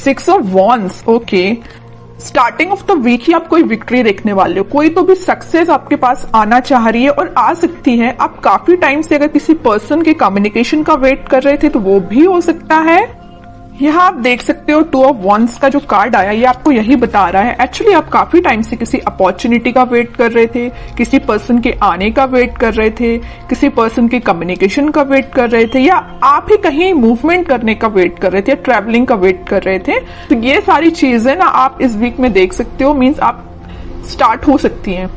6 of wands, okay. Starting of the week ही आप कोई विक्ट्री देखने वाले हो, कोई तो भी सक्सेस आपके पास आना चाह रही है और आ सकती है। आप काफी टाइम से अगर किसी पर्सन के कम्युनिकेशन का वेट कर रहे थे तो वो भी हो सकता है। यहाँ आप देख सकते हो 2 ऑफ वॉन्ड्स का जो कार्ड आया ये आपको यही बता रहा है एक्चुअली आप काफी टाइम से किसी अपॉर्चुनिटी का वेट कर रहे थे, किसी पर्सन के आने का वेट कर रहे थे, किसी पर्सन के कम्युनिकेशन का वेट कर रहे थे, या आप ही कहीं मूवमेंट करने का वेट कर रहे थे, ट्रैवलिंग का वेट कर रहे थे। तो ये सारी चीजें ना आप इस वीक में देख सकते हो, मीन्स आप स्टार्ट हो सकती हैं।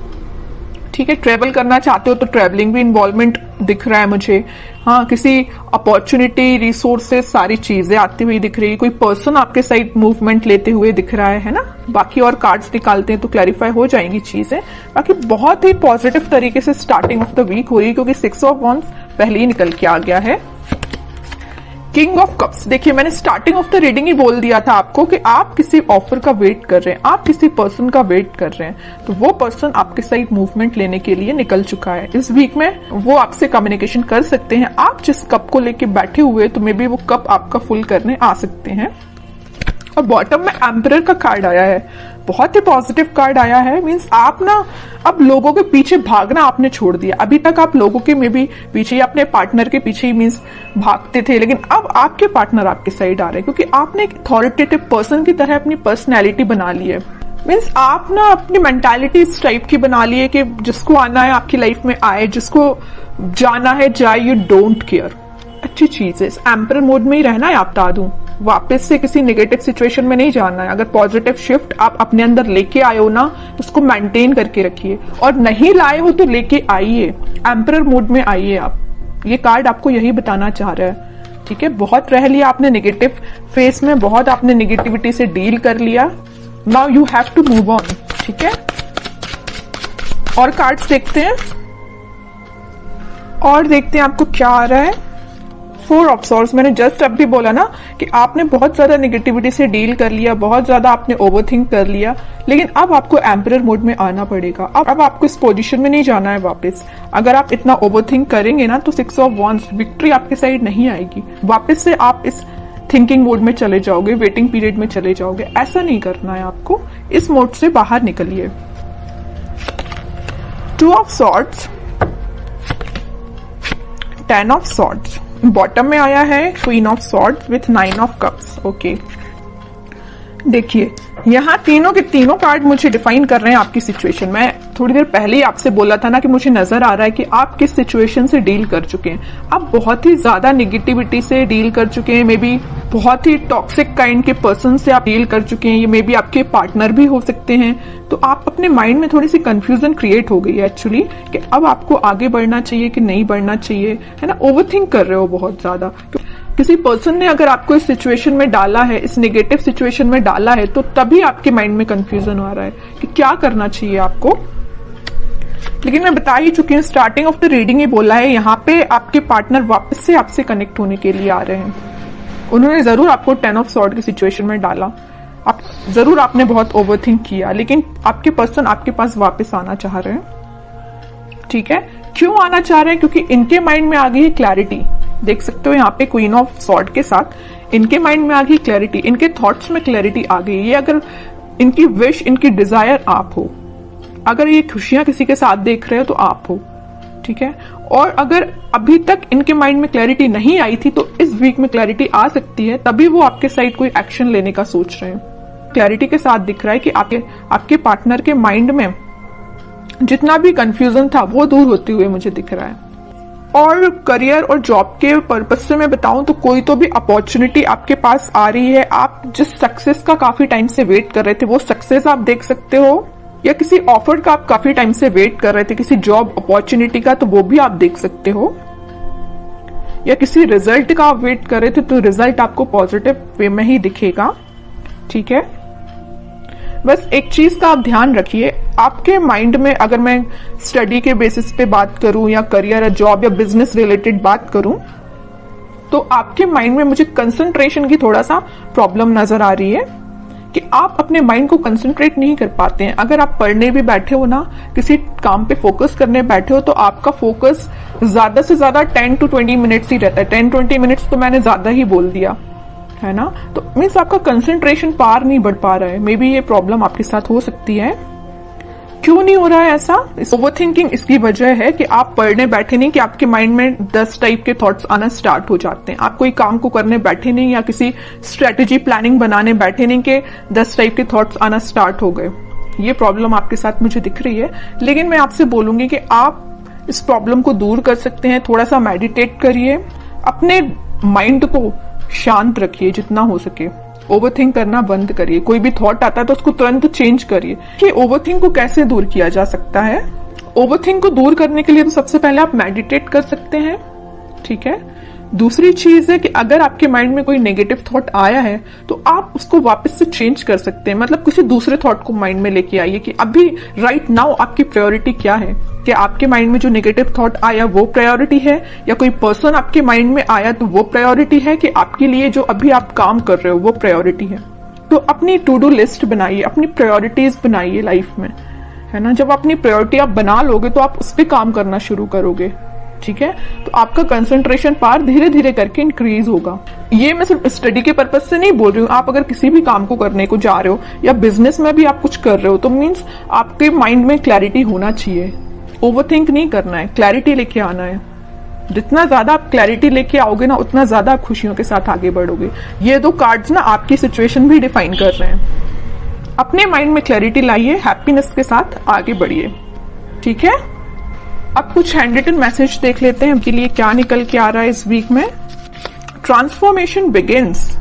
ठीक है, ट्रेवल करना चाहते हो तो ट्रेवलिंग भी इन्वॉल्वमेंट दिख रहा है मुझे। हाँ, किसी अपॉर्चुनिटी, रिसोर्सेस, सारी चीजें आती हुई दिख रही है। कोई पर्सन आपके साइड मूवमेंट लेते हुए दिख रहा है ना। बाकी और कार्ड्स निकालते हैं तो क्लैरिफाई हो जाएंगी चीजें। बाकी बहुत ही पॉजिटिव तरीके से स्टार्टिंग ऑफ द वीक हो रही है क्योंकि 6 ऑफ वॉन्ड्स पहले ही निकल के आ गया है। किंग ऑफ कप्स, देखिए मैंने स्टार्टिंग ऑफ द रीडिंग ही बोल दिया था आपको कि आप किसी ऑफर का वेट कर रहे हैं, आप किसी पर्सन का वेट कर रहे हैं, तो वो पर्सन आपके साइड मूवमेंट लेने के लिए निकल चुका है। इस वीक में वो आपसे कम्युनिकेशन कर सकते हैं। आप जिस कप को लेके बैठे हुए तो मे बी वो कप आपका फुल करने आ सकते हैं। और बॉटम में एम्परर का कार्ड आया है, बहुत ही पॉजिटिव कार्ड आया है। मींस आप ना अब लोगों के पीछे भागना आपने छोड़ दिया। अभी तक आप लोगों के में भी पीछे, अपने पार्टनर के पीछे ही मींस भागते थे, लेकिन अब आपके पार्टनर आपके साइड आ रहे हैं क्योंकि आपने एक अथॉरिटेटिव पर्सन की तरह अपनी पर्सनैलिटी बना ली है। मीन्स आप ना अपनी मेंटालिटी इस टाइप की बना ली है कि जिसको आना है आपकी लाइफ में आए, जिसको जाना है जाए, यू डोंट केयर। अच्छी चीज है, इस एम्परर मोड में ही रहना है। आप बता दूं, वापस से किसी नेगेटिव सिचुएशन में नहीं जाना है। अगर पॉजिटिव शिफ्ट आप अपने अंदर लेके आए हो ना, उसको मेंटेन करके रखिए, और नहीं लाए हो तो लेके आइए, एम्परर मोड में आइए आप। ये कार्ड आपको यही बताना चाह रहा है। ठीक है, बहुत रह लिया आपने नेगेटिव फेस में, बहुत आपने नेगेटिविटी से डील कर लिया। Now you have to move on. ठीक है, और कार्ड्स देखते हैं और देखते हैं आपको क्या आ रहा है। 4 ऑफ सॉर्ड्स, मैंने जस्ट अब भी बोला ना कि आपने बहुत ज्यादा नेगेटिविटी से डील कर लिया, बहुत ज्यादा आपने ओवरथिंक कर लिया, लेकिन अब आपको एम्परर मोड में आना पड़ेगा। अब आपको इस पोजीशन में नहीं जाना है वापस। अगर आप इतना ओवरथिंक करेंगे ना तो 6 ऑफ वॉन्ड्स, विक्ट्री आपके साइड नहीं आएगी। वापस से आप इस थिंकिंग मोड में चले जाओगे, वेटिंग पीरियड में चले जाओगे। ऐसा नहीं करना है आपको, इस मोड से बाहर निकलिए। 2 of swords, 10 of swords, bottom में आया है queen of swords with 9 of cups. Okay, देखिए यहाँ तीनों के तीनों कार्ड मुझे डिफाइन कर रहे हैं आपकी सिचुएशन। मैं थोड़ी देर पहले ही आपसे बोला था ना कि मुझे नजर आ रहा है कि आप किस सिचुएशन से डील कर चुके हैं। आप बहुत ही ज्यादा नेगेटिविटी से डील कर चुके हैं, मे बी बहुत ही टॉक्सिक काइंड के पर्सन से आप डील कर चुके हैं। ये मे बी आपके पार्टनर भी हो सकते हैं। तो आप अपने माइंड में थोड़ी सी कंफ्यूजन क्रिएट हो गई है एक्चुअली कि अब आपको आगे बढ़ना चाहिए कि नहीं बढ़ना चाहिए, है ना। ओवरथिंक कर रहे हो बहुत ज्यादा। किसी पर्सन ने अगर आपको इस सिचुएशन में डाला है, इस नेगेटिव सिचुएशन में डाला है, तो तभी आपके माइंड में कंफ्यूजन आ रहा है कि क्या करना चाहिए आपको। लेकिन मैं बता ही चुकी हूँ, स्टार्टिंग ऑफ द रीडिंग ही बोला है, यहाँ पे आपके पार्टनर वापस से आपसे कनेक्ट होने के लिए आ रहे हैं। उन्होंने जरूर आपको 10 ऑफ सॉर्ड की सिचुएशन में डाला, आप जरूर आपने बहुत ओवरथिंक किया, लेकिन आपके पर्सन आपके पास वापस आना चाह रहे हैं। ठीक है, क्यों आना चाह रहे हैं? क्योंकि इनके माइंड में आ गई है क्लैरिटी। देख सकते हो यहाँ पे क्वीन ऑफ सॉर्ड के साथ इनके माइंड में आ गई क्लैरिटी, इनके थॉट्स में क्लैरिटी आ गई। ये अगर इनकी विश, इनकी डिजायर आप हो, अगर ये खुशियां किसी के साथ देख रहे हो तो आप हो। ठीक है, और अगर अभी तक इनके माइंड में क्लैरिटी नहीं आई थी तो इस वीक में क्लैरिटी आ सकती है, तभी वो आपके साइड कोई एक्शन लेने का सोच रहे हैं। क्लैरिटी के साथ दिख रहा है कि आपके पार्टनर के माइंड में जितना भी कंफ्यूजन था वो दूर होते हुए मुझे दिख रहा है। और करियर और जॉब के पर्पज से मैं बताऊं तो कोई तो भी अपॉर्चुनिटी आपके पास आ रही है। आप जिस सक्सेस का काफी टाइम से वेट कर रहे थे वो सक्सेस आप देख सकते हो, या किसी ऑफर का आप काफी टाइम से वेट कर रहे थे, किसी जॉब अपॉर्चुनिटी का, तो वो भी आप देख सकते हो। या किसी रिजल्ट का आप वेट कर रहे थे तो रिजल्ट आपको पॉजिटिव वे में ही दिखेगा। ठीक है, बस एक चीज का आप ध्यान रखिए, आपके माइंड में, अगर मैं स्टडी के बेसिस पे बात करूं या करियर या जॉब या बिजनेस रिलेटेड बात करूं, तो आपके माइंड में मुझे कंसंट्रेशन की थोड़ा सा प्रॉब्लम नजर आ रही है कि आप अपने माइंड को कंसंट्रेट नहीं कर पाते हैं। अगर आप पढ़ने भी बैठे हो ना, किसी काम पे फोकस करने बैठे हो, तो आपका फोकस ज्यादा से ज्यादा 10 to 20 मिनट्स ही रहता है। 10-20 मिनट्स तो मैंने ज्यादा ही बोल दिया। है ना। तो मीन्स आपका कंसंट्रेशन पार नहीं बढ़ पा रहा है, मे बी ये प्रॉब्लम आपके साथ हो सकती है। क्यों नहीं हो रहा है ऐसा? ओवरथिंकिंग इसकी वजह है कि आप पढ़ने बैठे नहीं कि आपके माइंड में 10 टाइप के थॉट्स आना स्टार्ट हो जाते हैं। आप कोई काम को करने बैठे नहीं या किसी स्ट्रेटेजी प्लानिंग बनाने बैठे नहीं कि 10 टाइप के थॉट्स आना स्टार्ट हो गए। ये प्रॉब्लम आपके साथ मुझे दिख रही है, लेकिन मैं आपसे बोलूंगी कि आप इस प्रॉब्लम को दूर कर सकते हैं। थोड़ा सा मेडिटेट करिए, अपने माइंड को शांत रखिए जितना हो सके, ओवरथिंक करना बंद करिए। कोई भी थॉट आता है तो उसको तुरंत चेंज करिए। कि ओवरथिंक को कैसे दूर किया जा सकता है? ओवरथिंक को दूर करने के लिए तो सबसे पहले आप मेडिटेट कर सकते हैं, ठीक है। दूसरी चीज है कि अगर आपके माइंड में कोई नेगेटिव थॉट आया है तो आप उसको वापस से चेंज कर सकते हैं। मतलब किसी दूसरे थॉट को माइंड में लेके आइए कि अभी राइट नाउ आपकी प्रायोरिटी क्या है। क्या आपके माइंड में जो नेगेटिव थॉट आया वो प्रायोरिटी है, या कोई पर्सन आपके माइंड में आया तो वो प्रायोरिटी है, कि आपके लिए जो अभी आप काम कर रहे हो वो प्रायोरिटी है। तो अपनी टू डू लिस्ट बनाइए, अपनी प्रायोरिटीज बनाइए लाइफ में, है ना। जब अपनी प्रायोरिटी आप बना लोगे तो आप उस पर काम करना शुरू करोगे, ठीक है। तो आपका कंसंट्रेशन पावर धीरे धीरे करके इंक्रीज होगा। ये मैं सिर्फ स्टडी के पर्पज से नहीं बोल रही हूँ। आप अगर किसी भी काम को करने को जा रहे हो या बिजनेस में भी आप कुछ कर रहे हो तो मीन्स आपके माइंड में क्लैरिटी होना चाहिए। ओवरथिंक नहीं करना है, क्लैरिटी लेके आना है। जितना ज्यादा आप क्लैरिटी लेके आओगे ना, उतना ज्यादा आप खुशियों के साथ आगे बढ़ोगे। ये 2 कार्ड्स ना आपकी सिचुएशन भी डिफाइन कर रहे हैं। अपने माइंड में क्लैरिटी लाइए, हैप्पीनेस के साथ आगे बढ़िए, ठीक है। अब कुछ हैंड रिटन मैसेज देख लेते हैं उनके लिए क्या निकल के आ रहा है इस वीक में। Transformation begins.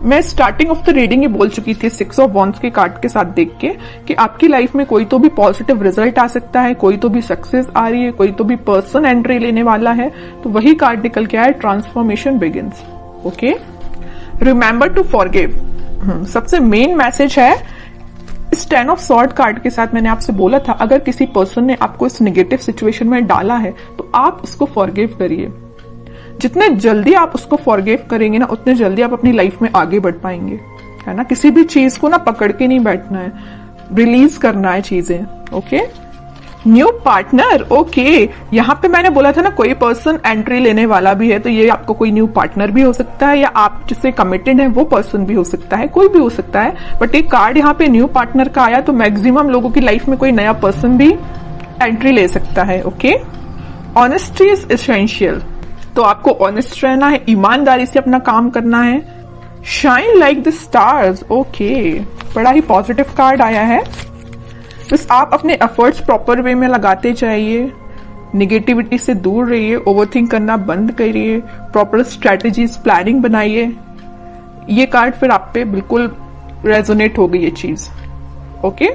मैं स्टार्टिंग ऑफ द रीडिंग ही बोल चुकी थी 6 ऑफ वॉन्ड्स के कार्ड के साथ देख के कि आपकी लाइफ में कोई तो भी पॉजिटिव रिजल्ट आ सकता है, कोई तो भी सक्सेस आ रही है, कोई तो भी पर्सन एंट्री लेने वाला है। तो वही कार्ड निकल के आया, transformation begins. Okay, remember to forgive. सबसे मेन मैसेज है इस 10 ऑफ सॉर्ड कार्ड के साथ। मैंने आपसे बोला था अगर किसी पर्सन ने आपको इस नेगेटिव सिचुएशन में डाला है तो आप उसको फॉरगिव करिए। जितने जल्दी आप उसको फॉरगिव करेंगे ना, उतने जल्दी आप अपनी लाइफ में आगे बढ़ पाएंगे, है ना। किसी भी चीज को ना पकड़ के नहीं बैठना है, रिलीज करना है चीजें। Okay, new partner. ओके, यहाँ पे मैंने बोला था ना कोई पर्सन एंट्री लेने वाला भी है, तो ये आपको कोई न्यू पार्टनर भी हो सकता है, या आप जिससे कमिटेड है वो पर्सन भी हो सकता है, कोई भी हो सकता है। बट एक कार्ड यहाँ पे न्यू पार्टनर का आया, तो मैक्सिमम लोगों की लाइफ में कोई नया पर्सन भी एंट्री ले सकता है। Okay, honesty is essential. तो आपको ऑनेस्ट रहना है, ईमानदारी से अपना काम करना है। Shine like the stars. Okay, बड़ा ही पॉजिटिव कार्ड आया है। बस आप अपने एफर्ट्स प्रॉपर वे में लगाते जाइए, निगेटिविटी से दूर रहिए, ओवरथिंक करना बंद करिए, प्रॉपर स्ट्रेटेजीज प्लानिंग बनाइए। ये कार्ड फिर आप पे बिल्कुल रेजोनेट हो गई ये चीज। ओके।